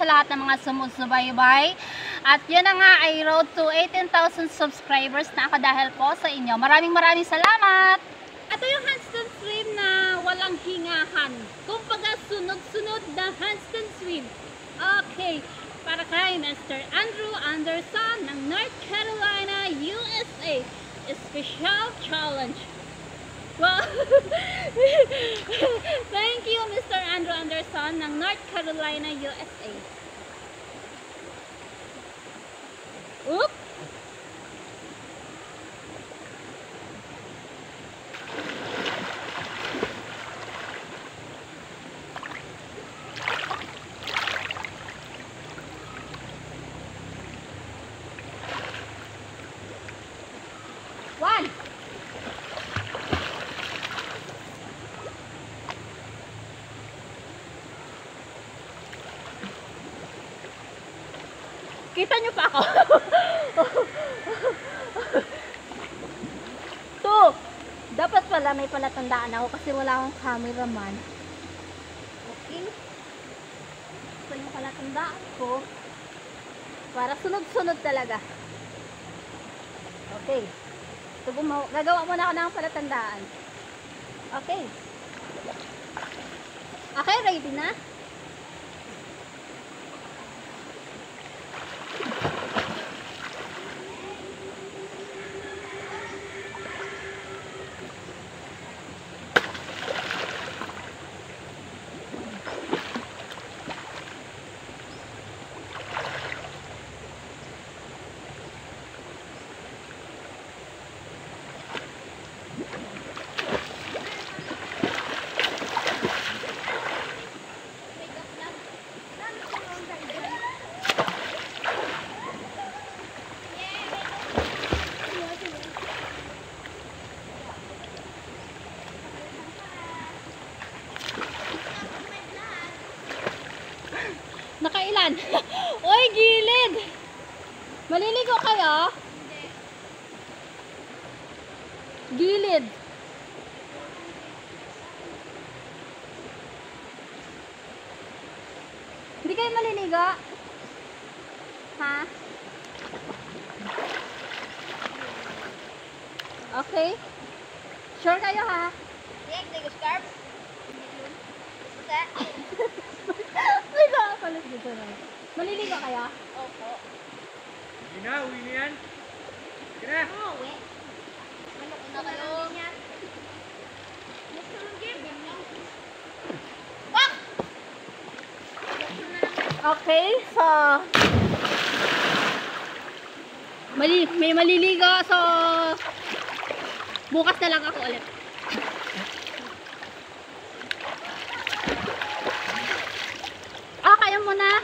sa lahat ng mga sumusubaybay. At yun na nga ay road to 18,000 subscribers na ako dahil po sa inyo. Maraming salamat! Ito yung handstand swim na walang hingahan. Kumbaga sunod-sunod na handstand swim. Okay, para kay Mr. Andrew Anderson ng North Carolina, USA. Special challenge. Well, thank you Mr. Andrew Anderson ng North Carolina, USA. Oop! One! Kita nyo pa ako? Two! Dapat pala may palatandaan ako kasi wala akong cameraman. Okay? Ito yung palatandaan ko. Para sunod-sunod talaga. Okay. So, gagawa muna ako ng palatandaan. Okay. Okay, ready na? Nakailan? Oy, gilid! Maliligo kayo? Hindi. Gilid. Hindi kayo maliligo? Ha? Okay. Sure kayo ha? Hindi ko scarf. Ay, nakapalit dito na. Maliligo kaya? Opo. Uwi na yan. Sige na. Uwi. Ano ko na kayo? Okay, so may maliligo, so bukas na lang ako ulit. Kaya mo na.